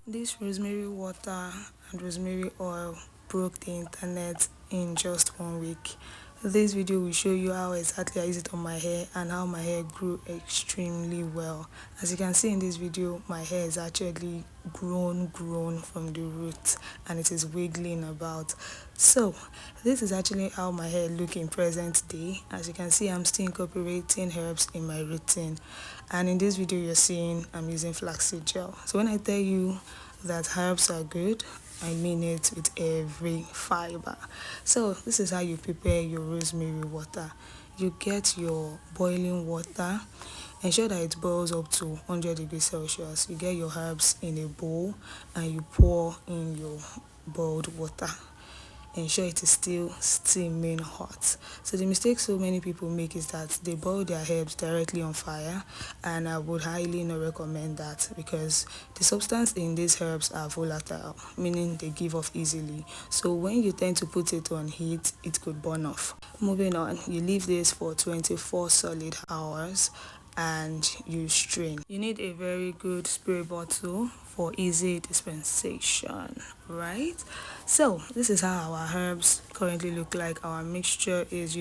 This rosemary water and rosemary oil broke the internet in just 1 week. This video will show you how exactly I use it on my hair and how my hair grew extremely well. As you can see in this video, my hair is actually grown from the roots and it is wiggling about. So this is actually how my hair look in present day. As you can see, I'm still incorporating herbs in my routine, and in this video you're seeing I'm using flaxseed gel. So when I tell you that herbs are good, I mean it with every fiber. So this is how you prepare your rosemary water. You get your boiling water, ensure that it boils up to 100 degrees Celsius. You get your herbs in a bowl and you pour in your boiled water. Ensure it is still steaming hot. So the mistake so many people make is that they boil their herbs directly on fire, and I would highly not recommend that because the substance in these herbs are volatile, meaning they give off easily. So when you tend to put it on heat, it could burn off. Moving on, you leave this for 24 solid hours and you strain. You need a very good spray bottle for easy dispensation, right? So this is how our herbs currently look like. Our mixture is,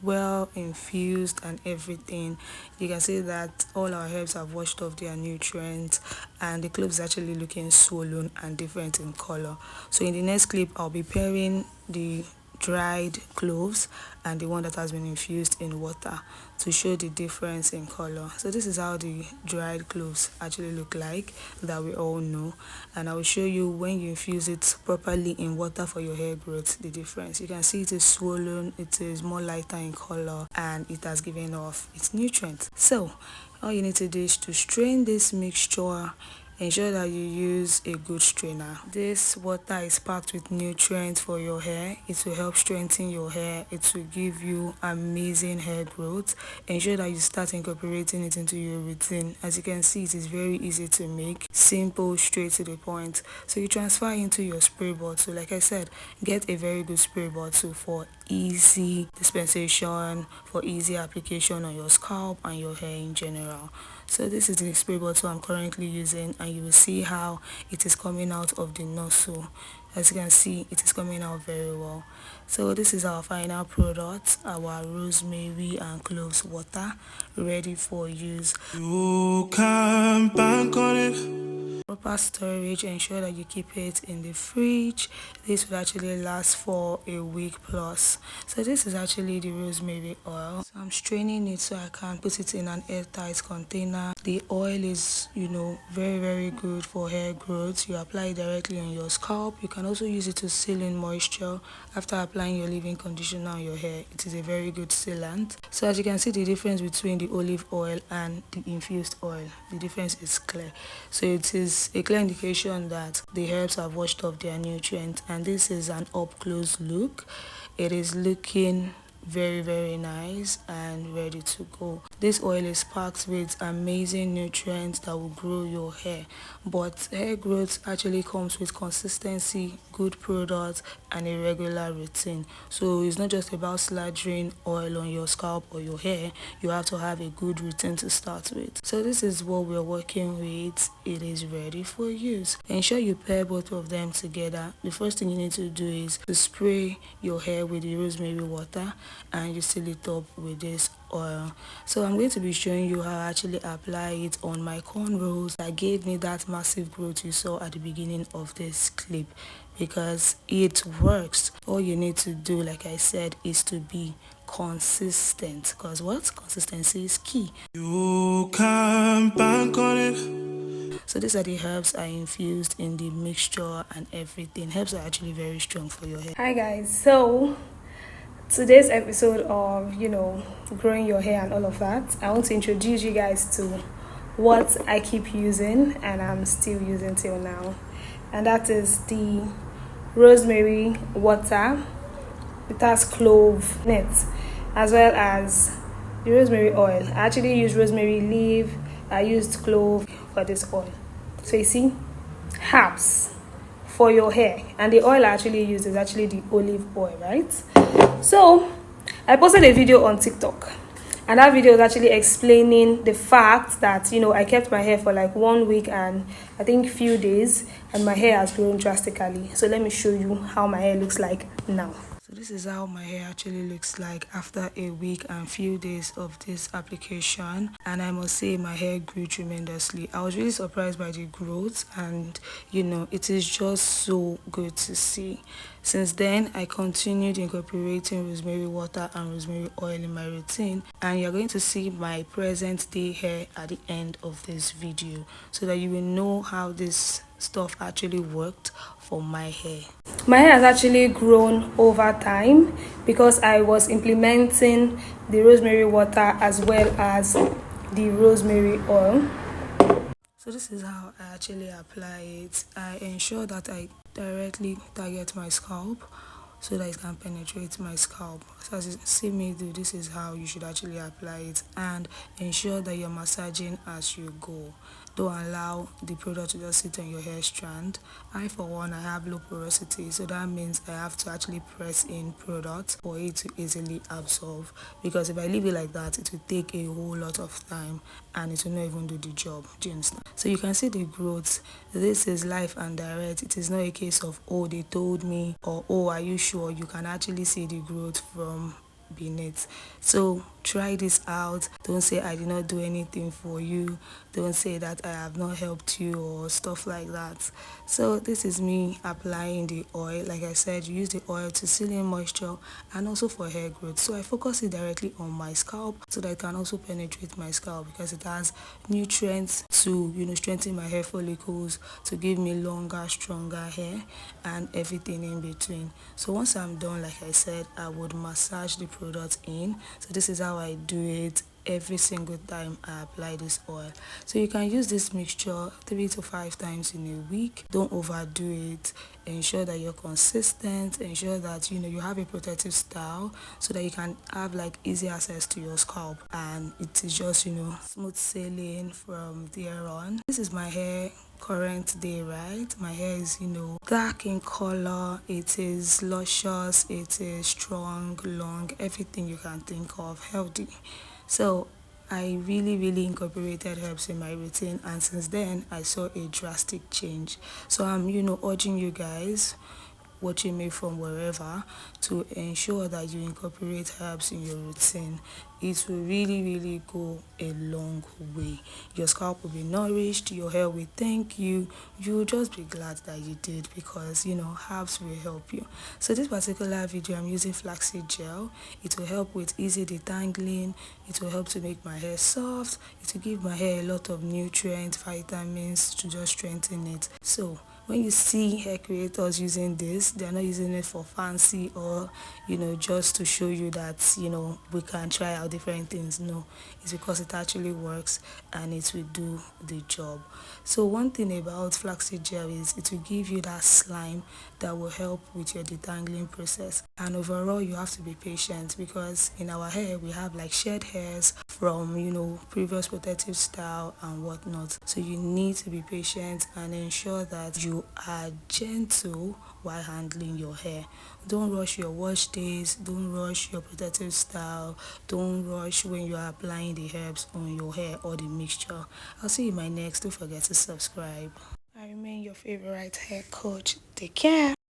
well infused and everything. You can see that all our herbs have washed off their nutrients and the cloves is actually looking swollen and different in color. So in the next clip, I'll be pairing the dried cloves and the one that has been infused in water to show the difference in color. So this is how the dried cloves actually look like, that we all know, and I will show you when you infuse it properly in water for your hair growth, the difference. You can see it is swollen, it is more lighter in color, and it has given off its nutrients. So all you need to do is to strain this mixture. Ensure that you use a good strainer. This water is packed with nutrients for your hair. It will help strengthen your hair. It will give you amazing hair growth. Ensure that you start incorporating it into your routine. As you can see, it is very easy to make, simple, straight to the point. So you transfer into your spray bottle. Like I said, get a very good spray bottle for easy dispensation, for easy application on your scalp and your hair in general. So this is the spray bottle I'm currently using, and you will see how it is coming out of the nozzle. As you can see, it is coming out very well. So this is our final product, our rosemary and cloves water, ready for use. You can bank on it. Proper storage, ensure that you keep it in the fridge. This will actually last for a week plus. So this is actually the rosemary oil. So I'm straining it so I can put it in an airtight container. The oil is, very good for hair growth. You apply it directly on your scalp. You can also use it to seal in moisture after applying your leave-in conditioner on your hair. It is a very good sealant. So as you can see, the difference between the olive oil and the infused oil, the difference is clear. So it is a clear indication that the herbs have washed off their nutrients, and this is an up close look. It is looking very nice and ready to go. This oil is packed with amazing nutrients that will grow your hair, but hair growth actually comes with consistency, good products, and a regular routine. So it's not just about slathering oil on your scalp or your hair. You have to have a good routine to start with. So this is what we're working with. It is ready for use. Ensure you pair both of them together. The first thing you need to do is to spray your hair with the rosemary water, and you seal it up with this oil. So I'm going to be showing you how I actually apply it on my cornrows that gave me that massive growth you saw at the beginning of this clip, because it works. All you need to do, like I said, is to be consistent, because consistency is key. You can bank on it. So these are the herbs I infused in the mixture and everything. Herbs are actually very strong for your hair. Hi guys, so today's episode of growing your hair and all of that, I want to introduce you guys to what I keep using and I'm still using till now, and that is the rosemary water. It has clove in it, as well as the rosemary oil. I actually use rosemary leaf, I used clove for this oil. So you see, herbs for your hair, and the oil I actually use is actually the olive oil, right? So I posted a video on TikTok And that video was actually explaining the fact that, you know, I kept my hair for like 1 week and I think few days, and my hair has grown drastically. So let me show you how my hair looks like now. So this is how my hair actually looks like after a week and few days of this application, and I must say my hair grew tremendously. I was really surprised by the growth, and you know, it is just so good to see. Since then, I continued incorporating rosemary water and rosemary oil in my routine, and you're going to see my present day hair at the end of this video so that you will know how this stuff actually worked for my hair. My hair has actually grown over time because I was implementing the rosemary water as well as the rosemary oil. So this is how I actually apply it. I ensure that I directly target my scalp so that it can penetrate my scalp. So as you see me do, this is how you should actually apply it, and ensure that you're massaging as you go. Don't allow the product to just sit on your hair strand. I for one, I have low porosity, so that means I have to actually press in product for it to easily absorb, because if I leave it like that, it will take a whole lot of time and it will not even do the job. Do you understand? So you can see the growth. This is live and direct. It is not a case of, oh, they told me, or oh, are you sure? You can actually see the growth from beneath. So try this out. Don't say I did not do anything for you. Don't say that I have not helped you or stuff like that. So this is me applying the oil. Like I said, you use the oil to seal in moisture and also for hair growth. So I focus it directly on my scalp so that it can also penetrate my scalp, because it has nutrients to, you know, strengthen my hair follicles, to give me longer, stronger hair and everything in between. So once I'm done, like I said, I would massage the product in. So this is how I do it every single time I apply this oil. So you can use this mixture 3 to 5 times in a week. Don't overdo it. Ensure that you're consistent. Ensure that, you know, you have a protective style so that you can have like easy access to your scalp, and it is just, you know, smooth sailing from there on. This is my hair current day, right? My hair is, you know, dark in color. It is luscious. It is strong, long, everything you can think of, healthy. So I really incorporated herbs in my routine, and since then I saw a drastic change. So I'm, you know, urging you guys watching me from wherever to ensure that you incorporate herbs in your routine. It will really go a long way. Your scalp will be nourished, your hair will thank you. You will just be glad that you did, because, you know, herbs will help you. So this particular video, I'm using flaxseed gel. It will help with easy detangling. It will help to make my hair soft. It will give my hair a lot of nutrients, vitamins to just strengthen it. So when you see hair creators using this, they're not using it for fancy or, you know, just to show you that, you know, we can try out different things. No, it's because it actually works and it will do the job. So one thing about flaxseed gel is it will give you that slime that will help with your detangling process. And overall, you have to be patient, because in our hair we have like shed hairs from, you know, previous protective style and whatnot. So you need to be patient and ensure that you are gentle while handling your hair. Don't rush your wash days. Don't rush your protective style. Don't rush when you are applying the herbs on your hair or the mixture. I'll see you in my next. Don't forget to subscribe. I remain your favorite hair coach. Take care.